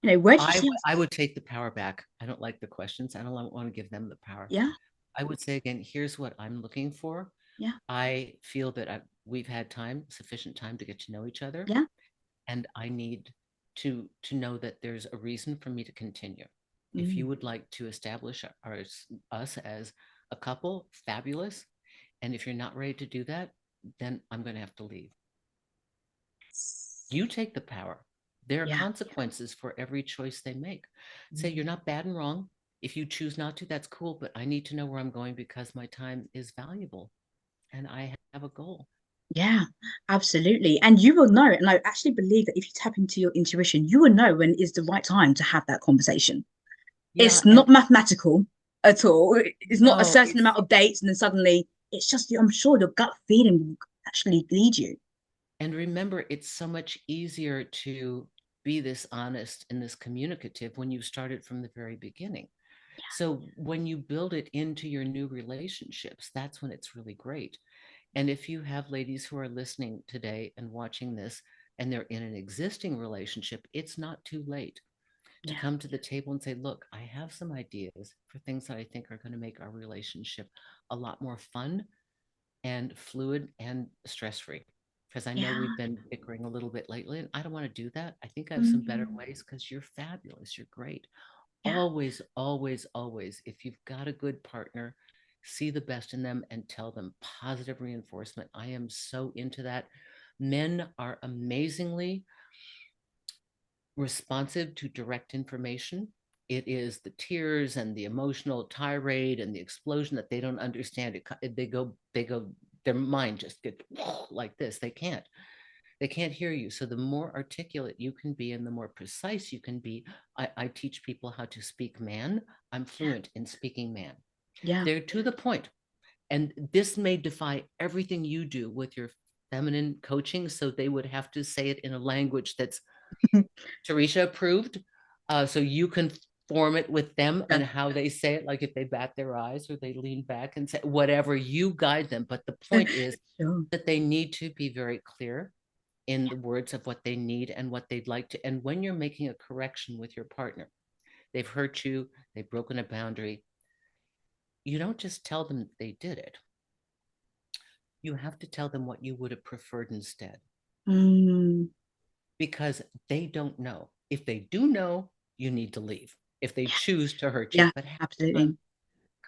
Where do you I see us? I would take the power back. I don't like the questions. I don't want to give them the power. Yeah, I would say again, here's what I'm looking for. yeah, I feel that we've had sufficient time to get to know each other, yeah. and I need to know that there's a reason for me to continue. If you Mm. would like to establish us as a couple, fabulous. And if you're not ready to do that, then I'm going to have to leave. You take the power. There are Yeah. consequences for every choice they make. Say you're Mm. not bad and wrong. If you choose not to, that's cool, but I need to know where I'm going because my time is valuable and I have a goal. Yeah, absolutely. And you will know, and I actually believe that if you tap into your intuition, you will know when is the right time to have that conversation. Yeah, It's and not mathematical at all. It's not a no, certain it's amount of dates and then suddenly it's just, I'm sure your gut feeling will actually lead you. and remember, it's so much easier to be this honest and this communicative when you started from the very beginning. So when you build it into your new relationships, that's when it's really great. And if you have ladies who are listening today and watching this, and they're in an existing relationship, it's not too late to Yeah, come to the table and say, look, I have some ideas for things that I think are going to make our relationship a lot more fun and fluid and stress free. Because I know yeah. we've been bickering a little bit lately, and I don't want to do that. I think I have some better Mm, ways because you're fabulous. You're great. yeah, Always, always, always, if you've got a good partner, see the best in them and tell them positive reinforcement. I am so into that. Men are amazingly responsive to direct information. It is the tears and the emotional tirade and the explosion that they don't understand. They go, their mind just gets like this. They can't hear you. So the more articulate you can be and the more precise you can be, I teach people how to speak man. I'm yeah, fluent in speaking man. yeah. They're to the point. And this may defy everything you do with your feminine coaching. So they would have to say it in a language that's Teresha approved. So you can form it with them Yeah. and how they say it, like if they bat their eyes or they lean back and say whatever, you guide them. But the point is Sure. that they need to be very clear in the words of what they need and what they'd like to. And when you're making a correction with your partner, they've hurt you, they've broken a boundary, you don't just tell them they did it. You have to tell them what you would have preferred instead, Mm, because they don't know. If they do know, you need to leave if they choose to hurt you. yeah, But half the absolutely. time,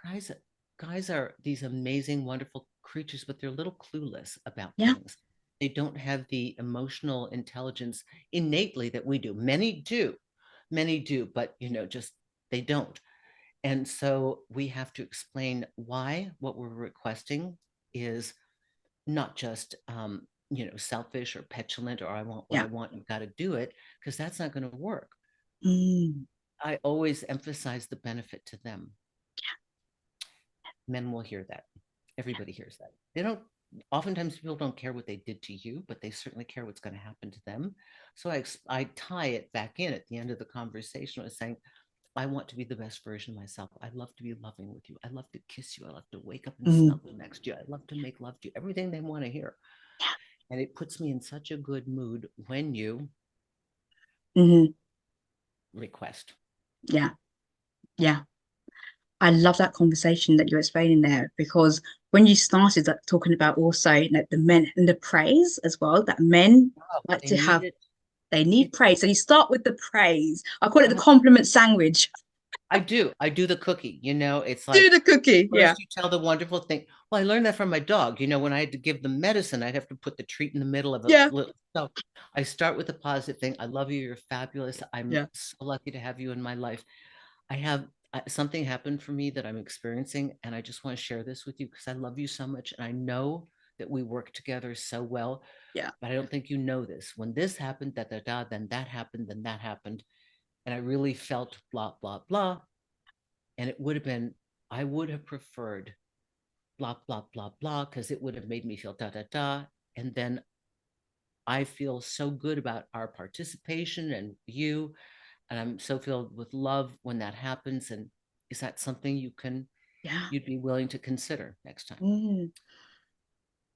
guys, guys are these amazing, wonderful creatures, but they're a little clueless about Yeah. things. They don't have the emotional intelligence innately that we do. Many do, but just they don't. And so we have to explain why what we're requesting is not just selfish or petulant, or I want what Yeah. I want, you got to do it, because that's not going to work. Mm, I always emphasize the benefit to them. Men will hear that. Everybody hears that. They don't, oftentimes people don't care what they did to you, but they certainly care what's going to happen to them. So I tie it back in at the end of the conversation with saying, I want to be the best version of myself. I love to be loving with you. I love to kiss you. I love to wake up and mm, snuggle next to you. I love to make love to you. Everything they want to hear. And it puts me in such a good mood when you mhm. request. Yeah. Yeah. I love that conversation that you're explaining there, because when you started talking about also, the men and the praise as well, that men Oh, like they to need have, it. they need It's praise. So you start with the praise. I call it the uh, compliment sandwich. I do. I do the cookie. It's Do like the cookie. Yeah. first you tell the wonderful thing. Well, I learned that from my dog. When I had to give them medicine, I'd have to put the treat in the middle of a Yeah. little. So I start with the positive thing. I love you. You're fabulous. I'm Yeah. so lucky to have you in my life. I have something happened for me that I'm experiencing, and I just want to share this with you because I love you so much. And I know that we work together so well, Yeah. but I don't think you know this. When this happened, da da da, then that happened, then that happened. And I really felt blah, blah, blah. And it would have been, I would have preferred blah, blah, blah, blah, because it would have made me feel da da da. And then I feel so good about our participation and you. And I'm so filled with love when that happens. And is that something Yeah. you'd be willing to consider next time? Mm.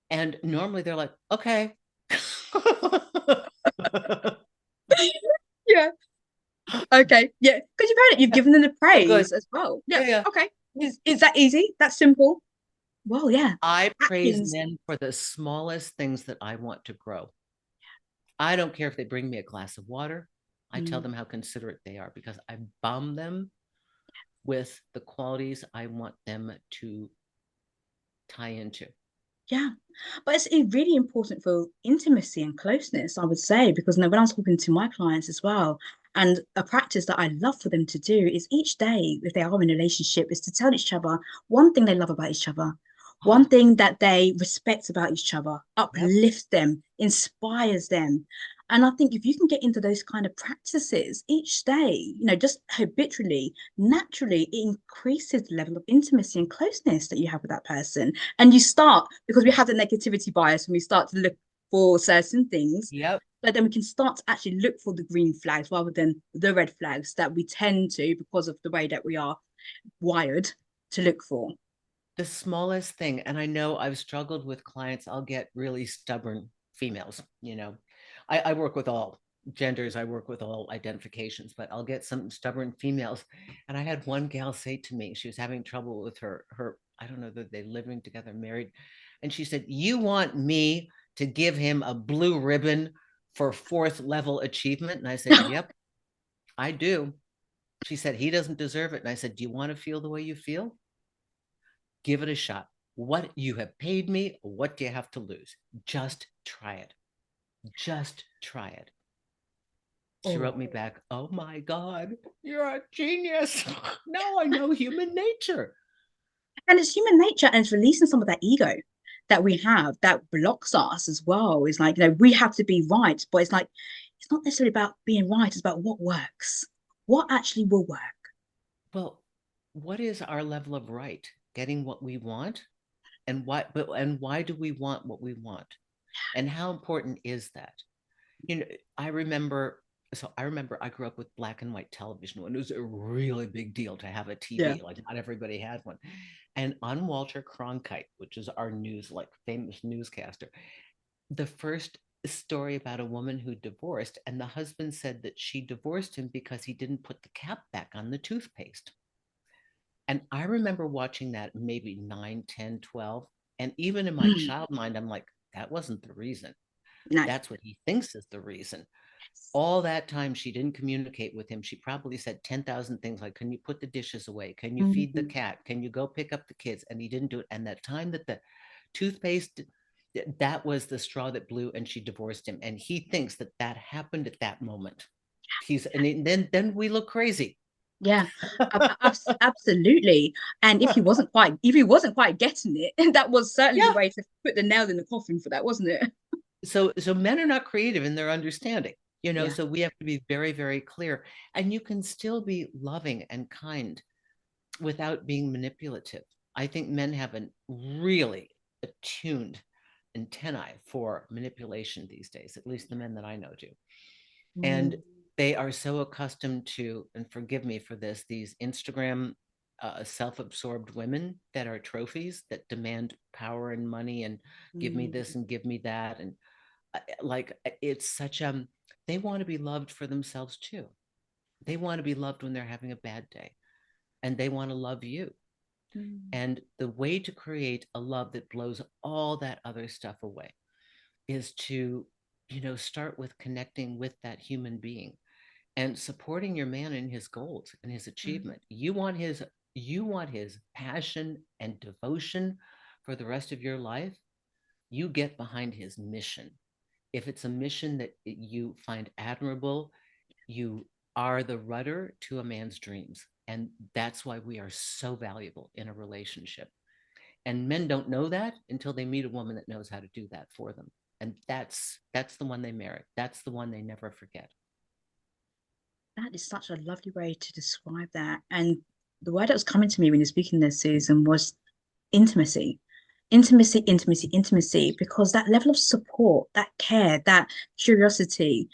And normally they're like, okay. Yeah. Okay. Yeah. Because you've had it, you've Yeah, given them the oh, good. praise as well. Yeah. Yeah, yeah. Okay. Is that easy? That's simple. Well, yeah. I praise Actions. men for the smallest things that I want to grow. I don't care if they bring me a glass of water. I tell Mm. them how considerate they are because I bomb them with the qualities I want them to tie into. Yeah, but it's really important for intimacy and closeness, I would say, because when I'm talking to my clients as well, and a practice that I love for them to do is each day, if they are in a relationship, is to tell each other one thing they love about each other, one Oh, thing that they respect about each other, yep. uplifts them, inspires them. And I think if you can get into those kind of practices each day, just habitually, naturally, it increases the level of intimacy and closeness that you have with that person. And you start, because we have the negativity bias, and we start to look for certain things, Yep. but then we can start to actually look for the green flags rather than the red flags that we tend to, because of the way that we are wired to look for. The smallest thing. And I know I've struggled with clients. I'll get really stubborn females. I work with all genders, I work with all identifications, but I'll get some stubborn females. And I had one gal say to me, she was having trouble with her, I don't know that they're living together, married. And she said, you want me to give him a blue ribbon for fourth level achievement? And I said, yep, I do. She said, he doesn't deserve it. And I said, do you want to feel the way you feel? Give it a shot. What you have paid me, what do you have to lose? Just try it. Just try it. She wrote Oh, me back, oh my God, you're a genius. Now I know human nature. and it's human nature, and it's releasing some of that ego that we have that blocks us as well. It's like, we have to be right, but it's like, it's not necessarily about being right, it's about what works, what actually will work. Well, what is our level of right? Getting what we want? And why do we want what we want? And how important is that? I remember so I remember I grew up with black and white television when it was a really big deal to have a Yeah. TV. Like not everybody had one. And on Walter Cronkite, which is our news, like famous newscaster, the first story about a woman who divorced, and the husband said that she divorced him because he didn't put the cap back on the toothpaste. And I remember watching that maybe 9, 10, 12. And even in my Mm. child mind, I'm like, that wasn't the reason. No. That's what he thinks is the reason. Yes. All that time she didn't communicate with him. She probably said 10,000 things like, can you put the dishes away? Can you feed the Mhm. cat? Can you go pick up the kids? And he didn't do it. And that time that the toothpaste, that was the straw that blew, and she divorced him. And he thinks that that happened at that moment. And then we look crazy. Yeah, absolutely. And if he wasn't quite getting it, that was certainly the Yeah. way to put the nail in the coffin for that, wasn't it? So men are not creative in their understanding, Yeah. so we have to be very, very clear. And you can still be loving and kind without being manipulative. I think men have a really attuned antennae for manipulation these days, at least the men that I know do. And Mm. they are so accustomed to, and forgive me for this, these Instagram self-absorbed women that are trophies that demand power and money and give me Mm. this and give me that. And like, it's such, they want to be loved for themselves too. They want to be loved when they're having a bad day, and they want to love you. Mm. And the way to create a love that blows all that other stuff away is to, start with connecting with that human being and supporting your man in his goals and his Mm. achievement. You want his passion and devotion for the rest of your life. You get behind his mission. If it's a mission that you find admirable, you are the rudder to a man's dreams. And that's why we are so valuable in a relationship. And men don't know that until they meet a woman that knows how to do that for them. And that's the one they marry. That's the one they never forget. That is such a lovely way to describe that. And the word that was coming to me when you're speaking there, Susan, was intimacy. Intimacy, intimacy, intimacy, because that level of support, that care, that curiosity,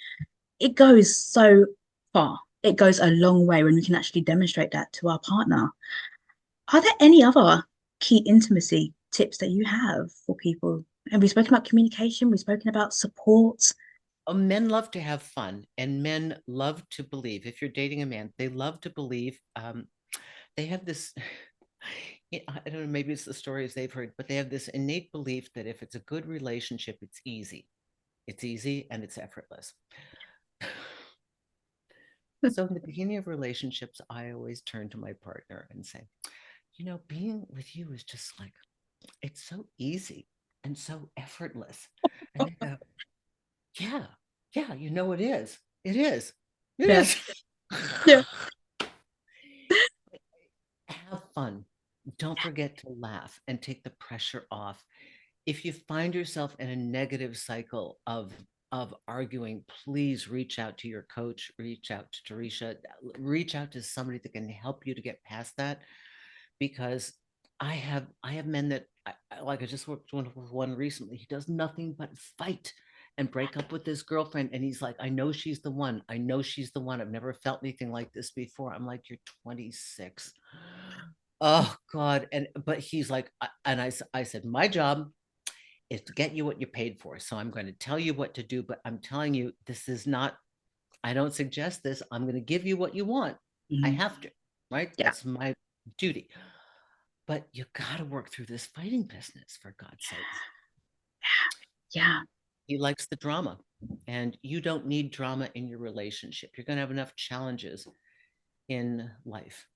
it goes so far. It goes a long way when we can actually demonstrate that to our partner. Are there any other key intimacy tips that you have for people? And we've spoken about communication, we've spoken about support. Men love to have fun, and men love to believe. If you're dating a man, they love to believe. They have this. I don't know. Maybe it's the stories they've heard, but they have this innate belief that if it's a good relationship, it's easy. It's easy and it's effortless. So in the beginning of relationships, I always turn to my partner and say, being with you is just like, it's so easy and so effortless. And they go, yeah, yeah, it is. It is. It Yeah, is. yeah. Have fun. Don't forget to laugh and take the pressure off. If you find yourself in a negative cycle of arguing, please reach out to your coach, reach out to Teresha, reach out to somebody that can help you to get past that. Because I have men that like I just worked with one recently. He does nothing but fight and break up with his girlfriend, and he's like, I know she's the one. I know she's the one. I've never felt anything like this before. I'm like, you're 26. Oh God. And but he's like, and I said, my job is to get you what you paid for. So I'm going to tell you what to do, but I'm telling you, this is not, I don't suggest this. I'm going to give you what you want. I Mhm. have to, right? Yeah, That's my duty. But you got to work through this fighting business, for God's sakes. yeah. He likes the drama, and you don't need drama in your relationship. You're going to have enough challenges in life.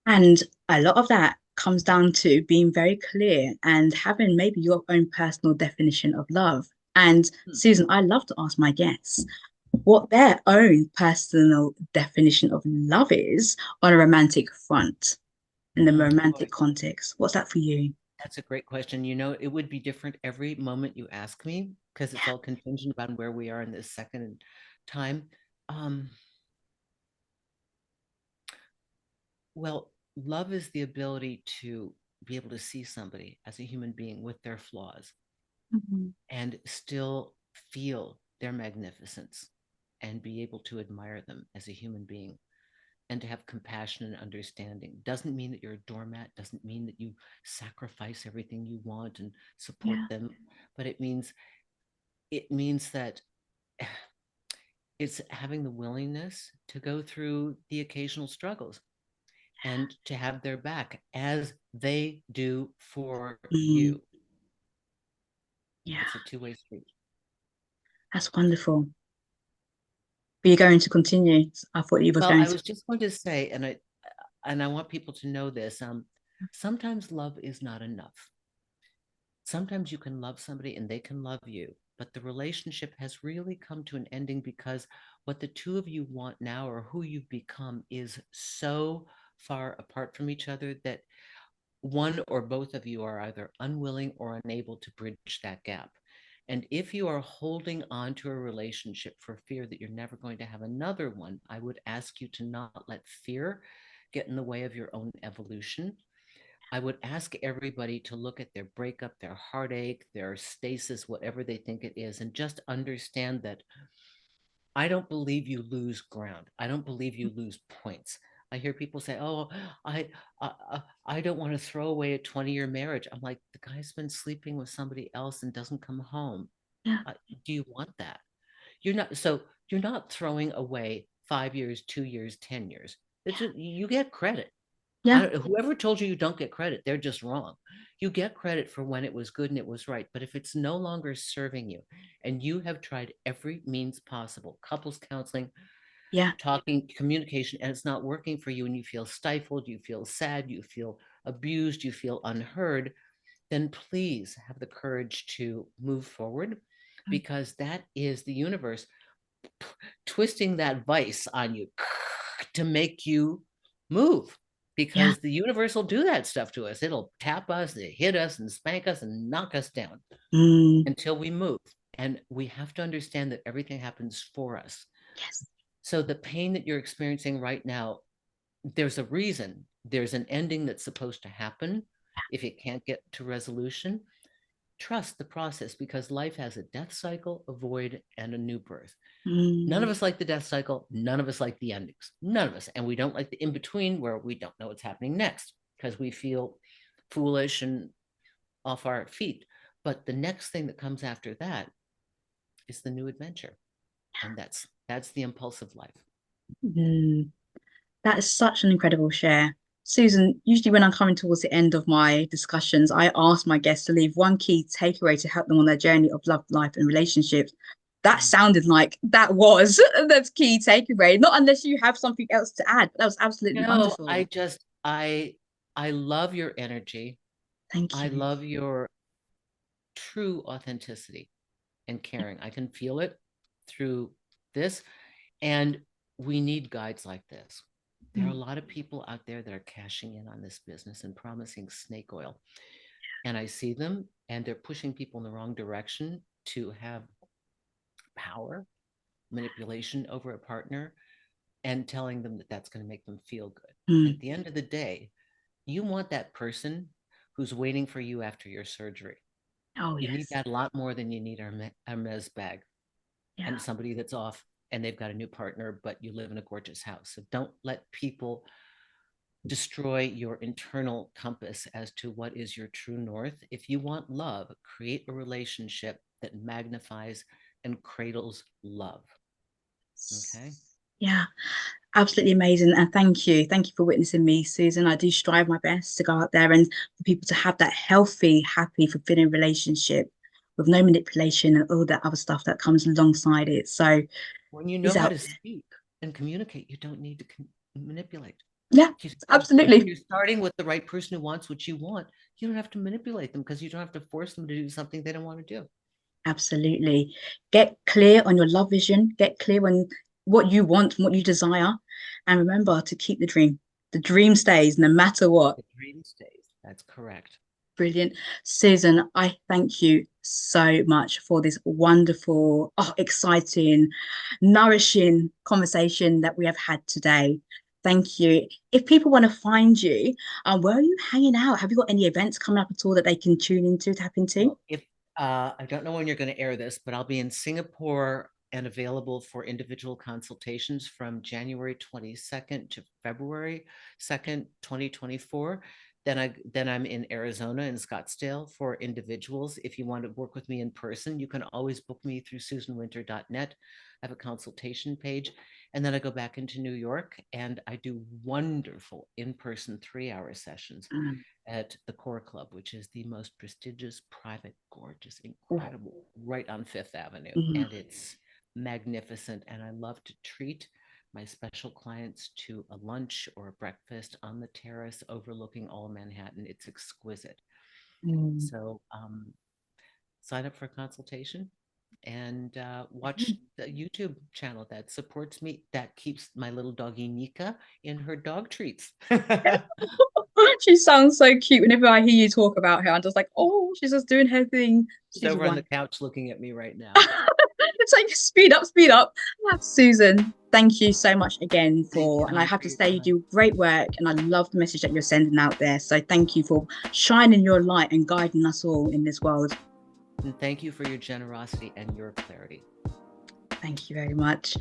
And a lot of that comes down to being very clear and having maybe your own personal definition of love. And Hmm. Susan, I love to ask my guests what their own personal definition of love is on a romantic front, in the Oh, romantic boy. context. What's that for you? That's a great question. It would be different every moment you ask me because it's all contingent upon where we are in this second time. Um, well, love is the ability to be able to see somebody as a human being with their flaws Mhm. and still feel their magnificence and be able to admire them as a human being and to have compassion and understanding. Doesn't mean that you're a doormat, doesn't mean that you sacrifice everything you want and support Yeah. them, but it means that it's having the willingness to go through the occasional struggles and to have their back as they do for Mm, you. yeah. It's a two-way street. That's wonderful. But you're going to continue. I thought you was Well, going I to. was just going to say, and I want people to know this. Sometimes love is not enough. Sometimes you can love somebody and they can love you, but the relationship has really come to an ending because what the two of you want now or who you've become is so far apart from each other that one or both of you are either unwilling or unable to bridge that gap. And if you are holding on to a relationship for fear that you're never going to have another one, I would ask you to not let fear get in the way of your own evolution. I would ask everybody to look at their breakup, their heartache, their stasis, whatever they think it is, and just understand that I don't believe you lose ground. I don't believe you lose points. I hear people say, "Oh, I, I don't want to throw away a 20-year marriage." I'm like, the guy's been sleeping with somebody else and doesn't come home. Yeah. Do you want that? You're not. So you're not throwing away 5 years, 2 years, 10 years. You get credit. Yeah. Whoever told you you don't get credit, they're just wrong. You get credit for when it was good and it was right. But if it's no longer serving you and you have tried every means possible, couples counseling, Yeah. talking, communication, and it's not working for you and you feel stifled, you feel sad, you feel abused, you feel unheard, then please have the courage to move forward because that is the universe twisting that vice on you to make you move Yeah. because the universe will do that stuff to us. It'll tap us, it hit us and spank us and knock us down Mm, until we move. And we have to understand that everything happens for us. yes. So the pain that you're experiencing right now, there's a reason. There's an ending that's supposed to happen. If it can't get to resolution, trust the process because life has a death cycle, a void, and a new birth. None of Mm, us like the death cycle. None of us like the endings. None of us. And we don't like the in between where we don't know what's happening next because we feel foolish and off our feet. But the next thing that comes after that is the new adventure. And that's the impulsive life. mm. That is such an incredible share. Susan, usually when I'm coming towards the end of my discussions, I ask my guests to leave one key takeaway to help them on their journey of love, life, and relationships. That Mm. sounded like that was the key takeaway, not unless you have something else to add. That was absolutely No, wonderful. I love your energy. Thank I you. love your true authenticity and caring. I can feel it through this. And we need guides like this. There are a Mm, lot of people out there that are cashing in on this business and promising snake oil. And I see them and they're pushing people in the wrong direction to have power, manipulation over a partner, and telling them that that's going to make them feel good. mm. At the end of the day, you want that person who's waiting for you after your surgery. Oh, You need yes. that a lot more than you need a Hermes bag Yeah. and somebody that's off and they've got a new partner, but you live in a gorgeous house. So don't let people destroy your internal compass as to what is your true north. If you want love, create a relationship that magnifies and cradles love. Okay. Yeah. Absolutely amazing. And thank you. Thank you for witnessing me, Susan. I do strive my best to go out there and for people to have that healthy, happy, fulfilling relationship with no manipulation and all that other stuff that comes alongside it. So When you know it's how out to there. speak and communicate, you don't need to manipulate. Yeah, If absolutely. you're starting with the right person who wants what you want, you don't have to manipulate them because you don't have to force them to do something they don't want to do. Absolutely. Get clear on your love vision, get clear on what you want, what you desire. And remember to keep the dream. The dream stays no matter what. The dream stays. That's correct. Brilliant. Susan, I thank you so much for this wonderful, exciting, nourishing conversation that we have had today. Thank you. If people want to find you, where are you hanging out? Have you got any events coming up at all that they can tune into, tap into? Well, if I don't know when you're going to air this, but I'll be in Singapore and available for individual consultations from January 22nd to February 2nd, 2024. Then I'm in Arizona in Scottsdale for individuals. If you want to work with me in person, you can always book me through susanwinter.net. I have a consultation page. And then I go back into New York and I do wonderful in-person 3-hour sessions at the Core Club, which is the most prestigious, private, gorgeous, incredible, right on Fifth Avenue. And it's magnificent. And I love to treat my special clients to a lunch or a breakfast on the terrace overlooking all Manhattan. It's exquisite. So sign up for a consultation and watch the YouTube channel that supports me, that keeps my little doggy Nika in her dog treats. She sounds so cute. Whenever I hear you talk about her, I'm just like, oh, she's just doing her thing. She's over on the couch looking at me right now. It's like, speed up, speed up. Susan, thank you so much again and I have to say, you do great work, and I love the message that you're sending out there. So thank you for shining your light and guiding us all in this world. And thank you for your generosity and your clarity. Thank you very much.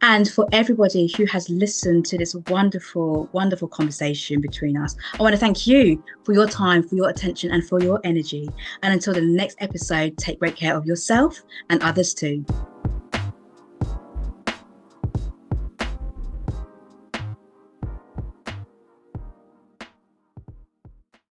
And for everybody who has listened to this wonderful, wonderful conversation between us, I want to thank you for your time, for your attention, and for your energy. And until the next episode, take great care of yourself and others too.